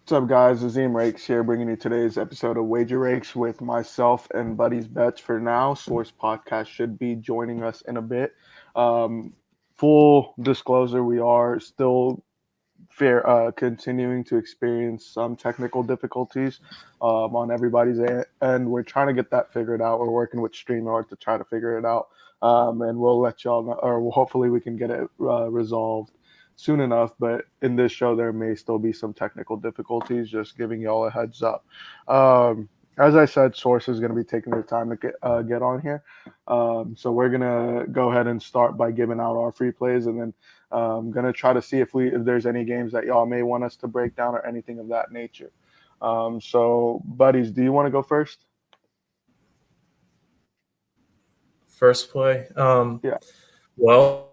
What's up, guys? Azim Rakes here, bringing you today's episode of Wager Rakes with myself and Buddy's Bets. For now, Source Podcast should be joining us in a bit. Um, Full disclosure, we are still continuing to experience some technical difficulties on everybody's end. We're trying to get that figured out. We're working with StreamYard to try to figure it out, and we'll let y'all know, or hopefully we can get it resolved soon enough. But in this show, there may still be some technical difficulties. Just giving y'all a heads up. As I said, Source is going to be taking their time to get on here. So we're gonna go ahead and start by giving out our free plays, and then gonna try to see if there's any games that y'all may want us to break down or anything of that nature. So, buddies, do you want to go first? First play. Yeah. Well,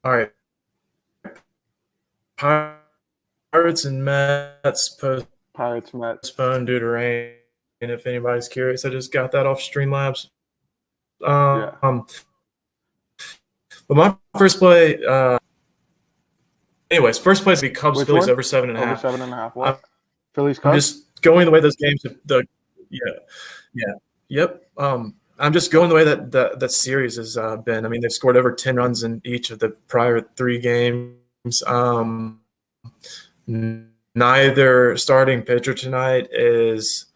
all right. Pirates and Mets Pirates Mets. postponed due to rain. And if anybody's curious, I just got that off Streamlabs. Yeah. But my first play. Anyways, first play is the Cubs Which Phillies one? over 7.5. Over 7.5. What? Phillies I'm Cubs. just going the way those games. Yep. I'm just going the way that series has been. I mean, they've scored over 10 runs in each of the prior 3 games. Neither starting pitcher tonight is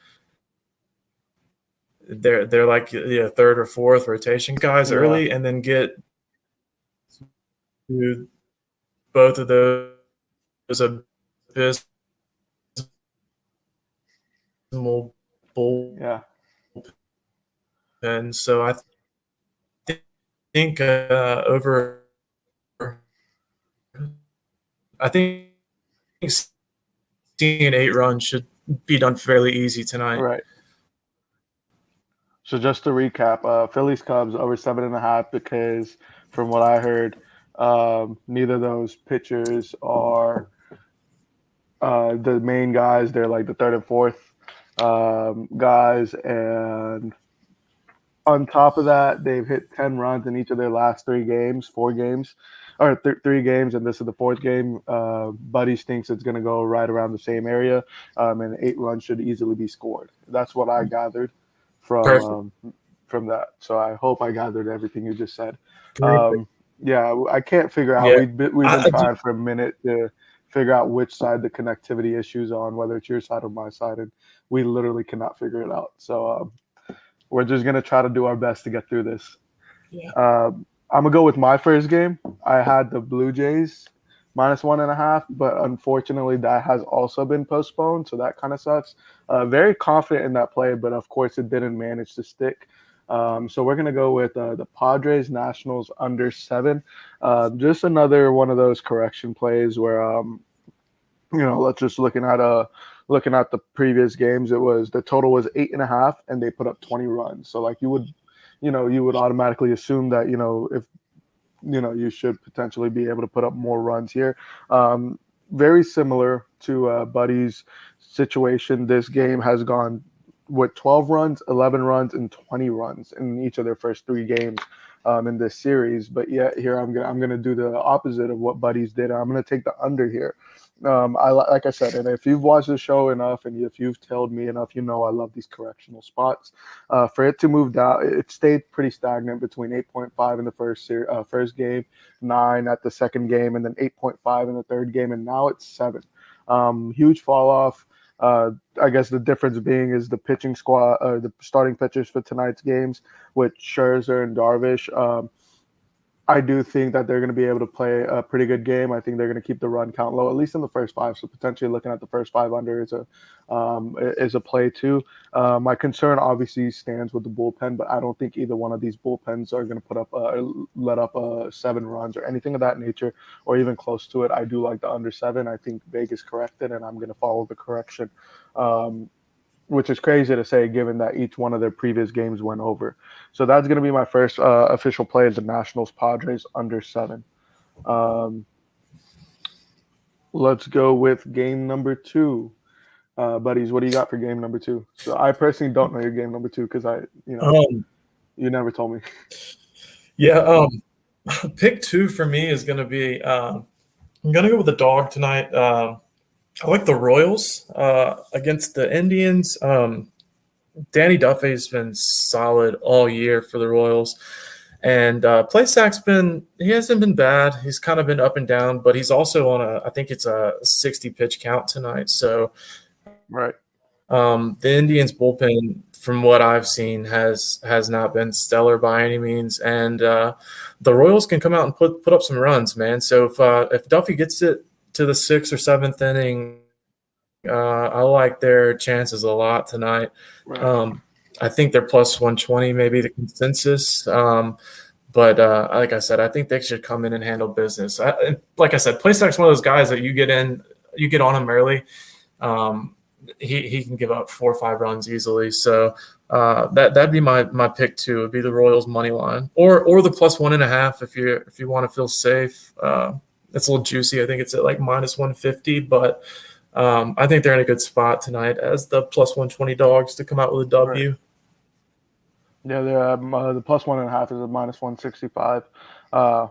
they're like third or fourth rotation guys early, and then get to both of those abysmal bull. Yeah. And so I think over. I think seeing 8 runs should be done fairly easy tonight. Right. So just to recap, Phillies Cubs over 7.5 because from what I heard, neither of those pitchers are the main guys. They're like the third and fourth guys, and on top of that, they've hit 10 runs in each of their last 3 games, 4 games, or 3 games, and this is the 4th game. Buddies thinks it's going to go right around the same area, and 8 runs should easily be scored. That's what I gathered from that. So I hope I gathered everything you just said. Yeah, I can't figure out. We've been trying for a minute to figure out which side the connectivity issues on, whether it's your side or my side, and we literally cannot figure it out. So we're just going to try to do our best to get through this. Yeah. I'm going to go with my first game. I had the Blue Jays -1.5, but unfortunately that has also been postponed, so that kind of sucks. Very confident in that play, but of course it didn't manage to stick. So we're going to go with the Padres Nationals under 7. Just another one of those correction plays where, let's just looking at the previous games, it was the total was 8.5 and they put up 20 runs. So like you would automatically assume that, if, you should potentially be able to put up more runs here. Very similar to Buddy's situation. This game has gone with 12 runs, 11 runs, and 20 runs in each of their first 3 games in this series. But yet here I'm gonna do the opposite of what Buddy's did. I'm gonna take the under here. Like I said, and if you've watched the show enough and if you've told me enough, I love these correctional spots. For it to move down, it stayed pretty stagnant between 8.5 in the first game, 9 at the second game, and then 8.5 in the third game, and now it's 7. Huge fall off. I guess the difference being is the pitching squad, the starting pitchers for tonight's games with Scherzer and Darvish. I do think that they're going to be able to play a pretty good game. I think they're going to keep the run count low, at least in the first 5. So potentially looking at the first 5 under is a play too. My concern obviously stands with the bullpen, but I don't think either one of these bullpens are going to let up 7 runs or anything of that nature, or even close to it. I do like the under 7. I think Vegas corrected, and I'm going to follow the correction. Which is crazy to say given that each one of their previous games went over. So that's going to be my first official play is the Nationals Padres under 7. Let's go with game number 2. Buddies, what do you got for game number 2? So I personally don't know your game number 2 because you never told me. Yeah. Pick two for me is going to be I'm going to go with the dog tonight. I like the Royals against the Indians. Danny Duffy's been solid all year for the Royals. And Playsack's he hasn't been bad. He's kind of been up and down, but he's also I think it's a 60 pitch count tonight. So Right. the Indians bullpen, from what I've seen, has not been stellar by any means, and the Royals can come out and put up some runs, man. So if Duffy gets it to the sixth or seventh inning, I like their chances a lot tonight. Right. Um, I think they're plus 120, maybe the consensus. But like I said, I think they should come in and handle business. Like I said, Playstack's one of those guys that you get on him early. Um, he can give up 4 or 5 runs easily. So that'd be my pick too. It'd be the Royals money line or the plus 1.5 if you want to feel safe. It's a little juicy. I think it's at like minus 150, but I think they're in a good spot tonight as the plus 120 dogs to come out with a W. Right. Yeah, they're the plus 1.5 is a minus 165. Uh,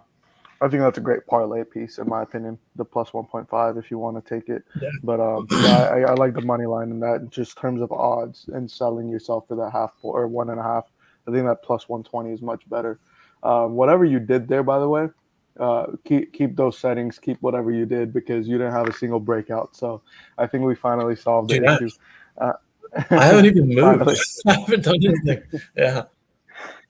I think that's a great parlay piece, in my opinion. The plus 1.5, if you want to take it. Yeah. But yeah, I like the money line in that, in just terms of odds and selling yourself for that half or 1.5. I think that plus 120 is much better. Whatever you did there, by the way, keep those settings, keep whatever you did, because you didn't have a single breakout. So I think we finally solved the issue. I haven't even moved. I haven't done anything. Yeah.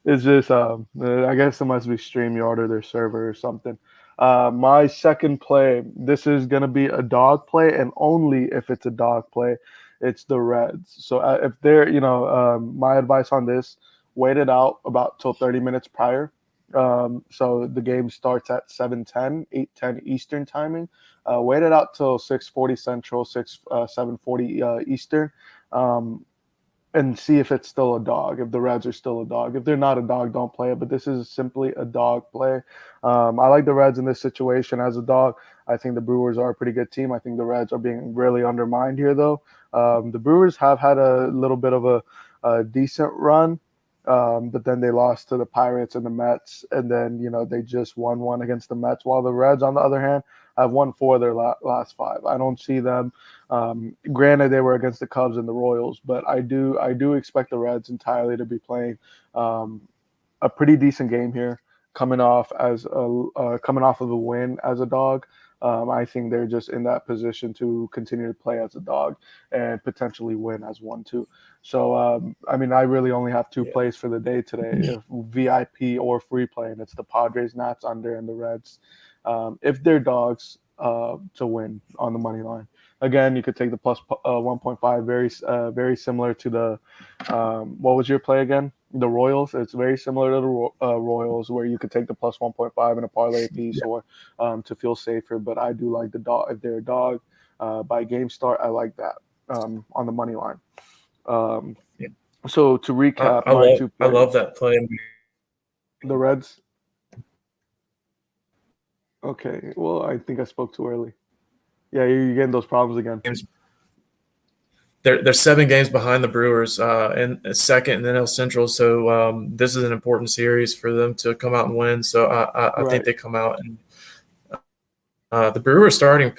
It's just, I guess it must be StreamYard or their server or something. My second play, this is going to be a dog play, and only if it's a dog play, it's the Reds. So if they're, my advice on this, wait it out about till 30 minutes prior. So the game starts at 7:10, 8:10 Eastern timing. Wait it out till 6:40 Central, 7:40 Eastern. Um, and see if it's still a dog, if the Reds are still a dog. If they're not a dog, don't play it. But this is simply a dog play. I like the Reds in this situation as a dog. I think the Brewers are a pretty good team. I think the Reds are being really undermined here, though. The Brewers have had a little bit of a decent run, but then they lost to the Pirates and the Mets, and then they just won one against the Mets. While the Reds, on the other hand, have won 4 of their last 5. I don't see them. Granted, they were against the Cubs and the Royals, but I do expect the Reds entirely to be playing a pretty decent game here, coming off of a win as a dog. I think they're just in that position to continue to play as a dog and potentially win as one too. So, I mean, I really only have 2 plays for the day today, if VIP or free play, and it's the Padres, Nats under, and the Reds. If they're dogs, to win on the money line. Again, you could take the plus 1.5, very similar to the what was your play again? The Royals. It's very similar to the Royals, where you could take the plus 1.5 in a parlay piece, or to feel safer. But I do like the dog. If they're a dog by game start, I like that on the money line. So to recap, I love that play. The Reds. Okay, well, I think I spoke too early. Yeah, you're getting those problems again. They're 7 games behind the Brewers in second in the NL Central, so this is an important series for them to come out and win. So I think they come out, and the Brewers starting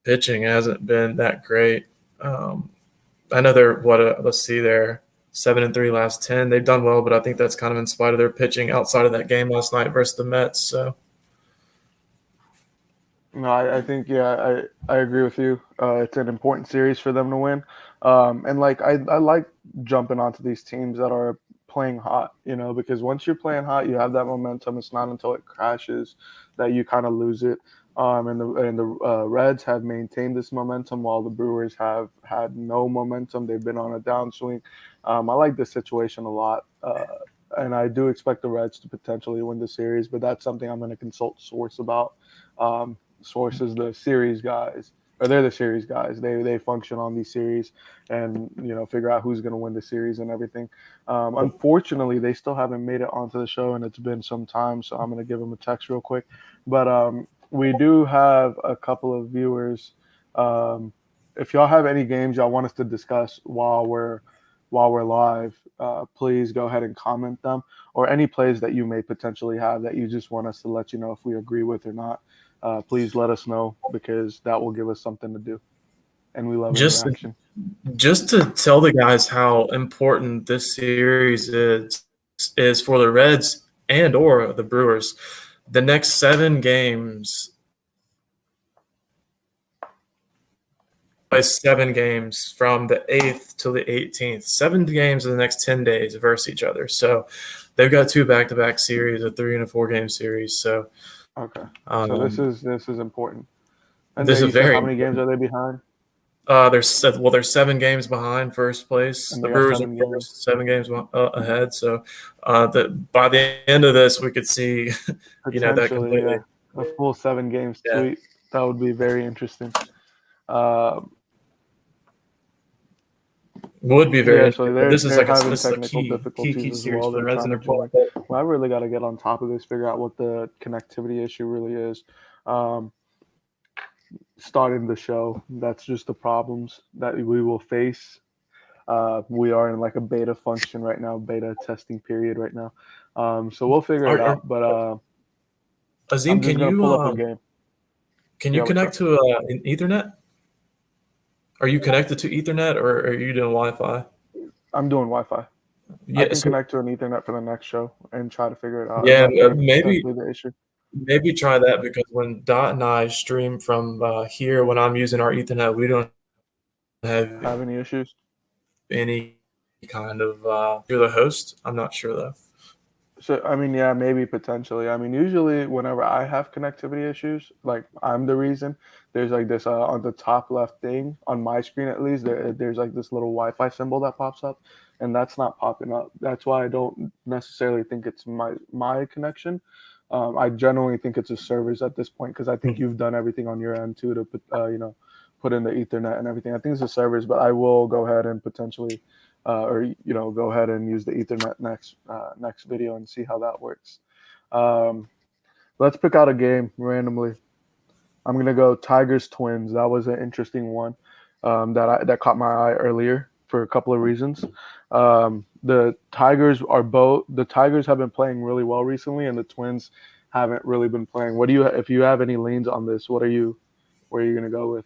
pitching hasn't been that great. I know they're let's see, they're 7-3 last 10. They've done well, but I think that's kind of in spite of their pitching outside of that game last night versus the Mets. So. No, I think, yeah, I agree with you. It's an important series for them to win, and like I like jumping onto these teams that are playing hot, because once you're playing hot, you have that momentum. It's not until it crashes that you kind of lose it. And the Reds have maintained this momentum while the Brewers have had no momentum. They've been on a downswing. I like this situation a lot, and I do expect the Reds to potentially win the series, but that's something I'm going to consult Source about. Sources, the series guys, or they're the series guys. They function on these series and figure out who's going to win the series and everything. Unfortunately, they still haven't made it onto the show, and it's been some time, so I'm going to give them a text real quick. But we do have a couple of viewers. If y'all have any games y'all want us to discuss while we're while we're live, please go ahead and comment them, or any plays that you may potentially have that you just want us to let you know if we agree with or not. Please let us know, because that will give us something to do, and we love Just interaction. just to tell the guys how important this series is for the Reds and or the Brewers. The next 7 games, by 7 games from the 8th to the 18th. 7 games in the next 10 days versus each other. So they've got 2 back-to-back series, a 3 and a 4 game series. So Okay, so this is important. And this then is you said very how many games important. are they behind? They're 7 games behind first place. And The they got Brewers are 7 games. 7 games ahead. So by the end of this, we could see, that Potentially, completely. yeah, a full 7 game Yeah, sweep. That would be very interesting. Um, would be very yeah, so interesting. But they're this is they're like having this is a technical key difficulties as series well. for the They're Reds, trying and to they're playing join. like that. Well, I really got to get on top of this, figure out what the connectivity issue really is. Um, Starting the show, that's just the problems that we will face. We are in like a beta function right now, beta testing period right now. So we'll figure it Are, out. But Azim, I'm just gonna pull up a game. can you Yeah, what's connect up? to an Ethernet? Are you connected to Ethernet, or are you doing Wi-Fi? I'm doing Wi-Fi. I Yeah, can so connect to an Ethernet for the next show and try to figure it out if yeah, that's maybe potentially the issue. try that, because when Dot and I stream from here, when I'm using our Ethernet, we don't have Have any issues? any kind of. You're the host. I'm not sure though. So I mean, yeah, maybe potentially. I mean, usually whenever I have connectivity issues, like I'm the reason. There's like this on the top left thing on my screen, at least. There's like this little Wi-Fi symbol that pops up, and that's not popping up. That's why I don't necessarily think it's my connection. I generally think it's a server's at this point, because I think you've done everything on your end too to put put in the Ethernet and everything. I think it's a server's, but I will go ahead and potentially or go ahead and use the Ethernet next video and see how that works. Um, let's pick out a game randomly. I'm gonna go Tigers Twins. That was an interesting one that caught my eye earlier for a couple of reasons. The Tigers have been playing really well recently, and the Twins haven't really been playing. What do you if you have any leans on this? Where are you gonna go with?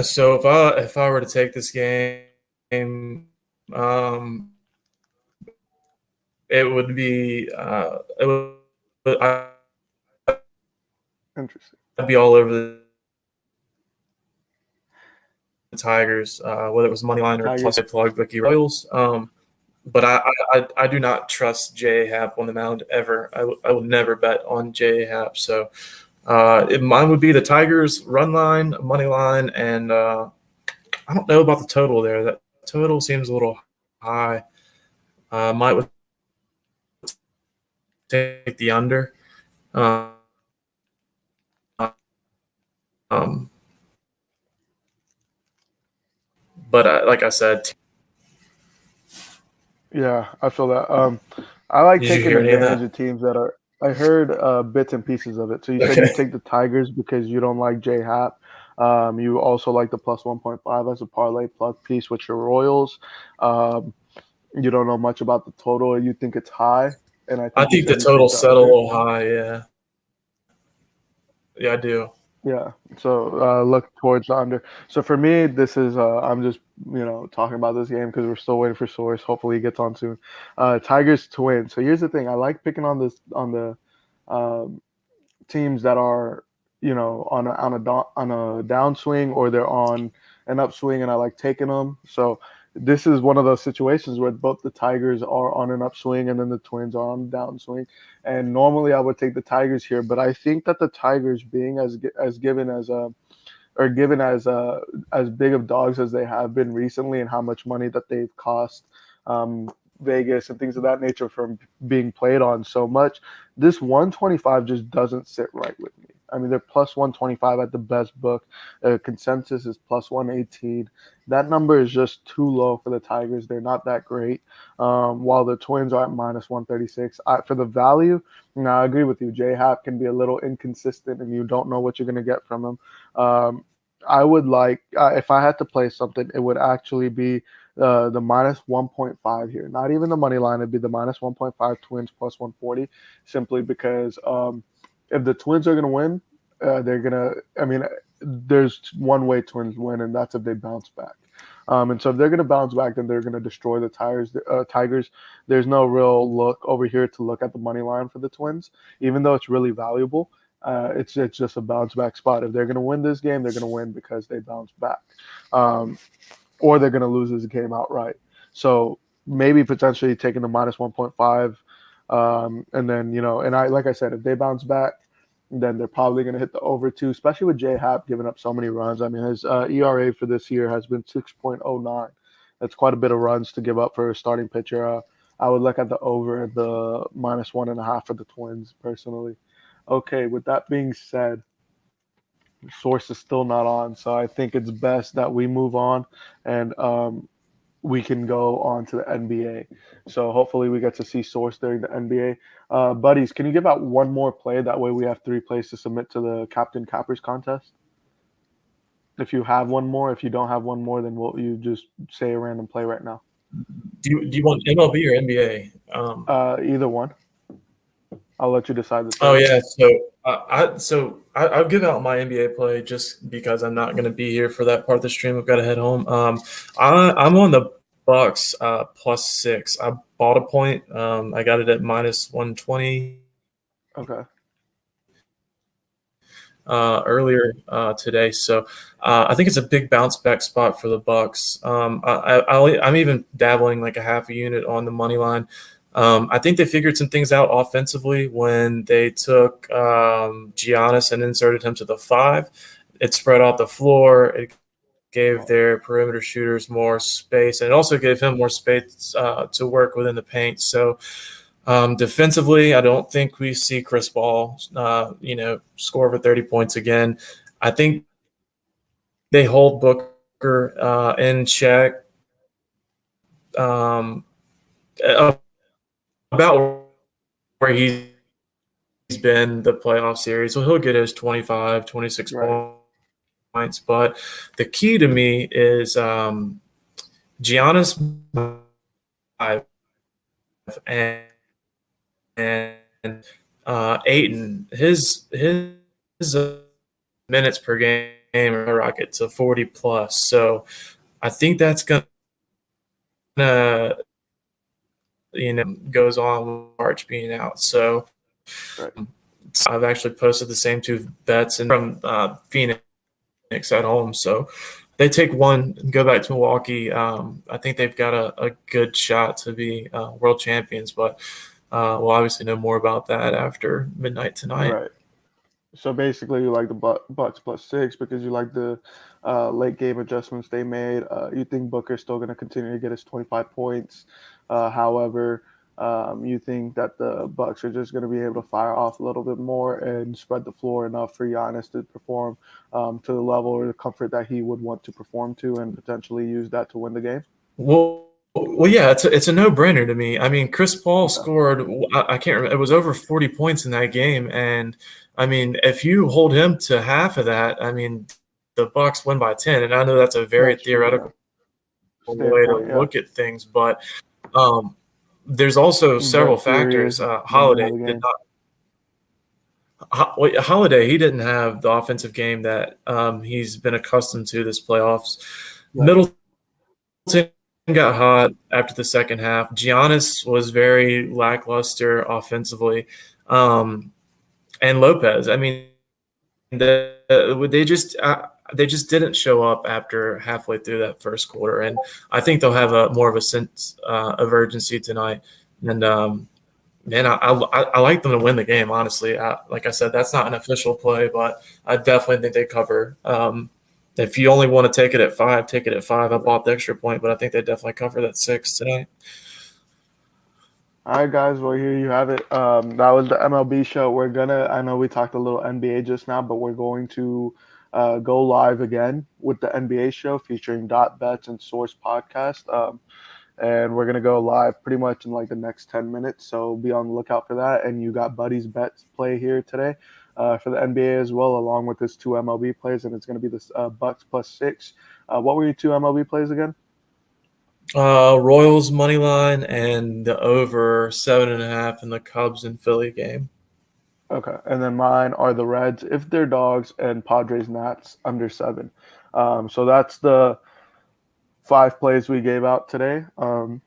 So if I were to take this game, um, it would be Interesting. I'd be all over the Tigers, whether it was money line or Tigers. plus I plug Vicky Royals. But I do not trust J.A. Happ on the mound ever. I will never bet on J.A. Happ. So mine would be the Tigers run line, money line, and I don't know about the total there. That total seems a little high. Might take the under. Um, but like I said, Yeah, I feel that. I like did you taking hear any of advantage that? of teams that are. I heard bits and pieces of it. So you said you Okay. take the Tigers because you don't like J Happ. You also like the plus 1.5 as a parlay plug piece with your Royals. Um, you don't know much about the total. You think it's high, and I I think you think the said you total take the set a under. little high. Yeah. Yeah, I do. Yeah. So look towards the under. So for me, this is I'm just talking about this game because we're still waiting for Source. Hopefully he gets on soon. Tigers to win. So here's the thing. I like picking on the um, teams that are on a downswing, or they're on an upswing, and I like taking them. So this is one of those situations where both the Tigers are on an upswing and then the Twins are on a downswing. And normally I would take the Tigers here, but I think that the Tigers being as given as a or given as big of dogs as they have been recently, and how much money that they've cost Vegas and things of that nature from being played on so much, this 125 just doesn't sit right with me. I mean, they're plus 125 at the best book. Consensus is plus 118. That number is just too low for the Tigers. They're not that great. While the Twins are at minus 136. For the value, no, I agree with you. J Happ can be a little inconsistent, and you don't know what you're going to get from him. I would like, if I had to play something, it would actually be the minus 1.5 here. Not even the money line. It'd be the minus 1.5 Twins plus 140, simply because if the Twins are going to win, they're going to. I mean, there's one way Twins win, and that's if they bounce back. And so if they're going to bounce back, then they're going to destroy the Tigers. There's no real look over here to look at the money line for the Twins, even though it's really valuable. It's just a bounce back spot. If they're going to win this game, they're going to win because they bounce back, or they're going to lose this game outright. So maybe potentially taking the minus 1.5, and then and like I said, if they bounce back, then they're probably going to hit the over two, especially with J Happ giving up so many runs. I mean, his ERA for this year has been 6.09. That's quite a bit of runs to give up for a starting pitcher. I would look at the over the minus 1.5 for the Twins personally. Okay, with that being said, Source is still not on, so I think it's best that we move on and we can go on to the NBA. So hopefully we get to see Source during the NBA. Buddies, can you give out one more play? That way we have 3 plays to submit to the Captain Cappers contest. If you have one more, if you don't have one more, then you just say a random play right now. Do you want MLB or NBA? Either one. I'll let you decide. Oh yeah, I'll give out my NBA play just because I'm not going to be here for that part of the stream. I've got to head home. I'm on the Bucks plus 6. I bought a point. I got it at minus 120. Okay. Earlier today, so I think it's a big bounce back spot for the Bucks. I'm even dabbling like a half a unit on the money line. I think they figured some things out offensively when they took Giannis and inserted him to the 5. It spread out the floor. It gave their perimeter shooters more space, and it also gave him more space to work within the paint. So defensively, I don't think we see Chris Paul, score over 30 points again. I think they hold Booker in check. About where he's been the playoff series. So he'll get his 25, 26 points. But the key to me is Giannis and Ayton. His minutes per game are rocket to 40 plus. So I think that's gonna goes on with March being out. So I've actually posted the same 2 bets and from Phoenix at home. So they take one and go back to Milwaukee. I think they've got a good shot to be world champions, but we'll obviously know more about that after midnight tonight. Right. So basically, you like the Bucks plus 6 because you like the late game adjustments they made. You think Booker's still going to continue to get his 25 points. However, you think that the Bucks are just going to be able to fire off a little bit more and spread the floor enough for Giannis to perform to the level or the comfort that he would want to perform to, and potentially use that to win the game. Well, yeah, it's a no-brainer to me. I mean, Chris Paul scored, I can't remember, it was over 40 points in that game. And, I mean, if you hold him to half of that, I mean, the Bucks win by 10. And I know that's a very theoretical way to look at things. But there's also several factors. Holiday did not. Holiday, he didn't have the offensive game that he's been accustomed to this playoffs. Right. Middleton got hot after the second half. Giannis was very lackluster offensively, and Lopez. I mean, they just didn't show up after halfway through that first quarter, and I think they'll have more of a sense of urgency tonight. And man, I like them to win the game. Honestly, like I said, that's not an official play, but I definitely think they cover. If you only want to take it at 5, take it at 5. I bought the extra point, but I think they definitely cover that 6 tonight. All right, guys. Well, here you have it. That was the MLB show. I know we talked a little NBA just now, but we're going to go live again with the NBA show featuring Dot Bets and Source Podcast. And we're going to go live pretty much in like the next 10 minutes. So be on the lookout for that. And you got Buddy's Bets play here today. For the NBA as well, along with his 2 MLB plays, and it's going to be this Bucks plus 6. What were your 2 MLB plays again? Royals money line and the over 7.5 in the Cubs and Philly game. Okay, and then mine are the Reds if they're dogs and Padres Nats under 7. So that's the 5 plays we gave out today. And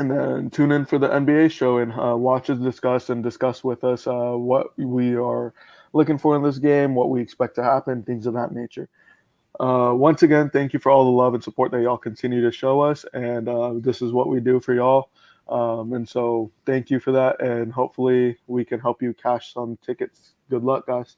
then tune in for the NBA show and watch us discuss with us what we are looking for in this game, what we expect to happen, things of that nature. Once again, thank you for all the love and support that y'all continue to show us. And this is what we do for y'all. And so thank you for that. And hopefully we can help you cash some tickets. Good luck, guys.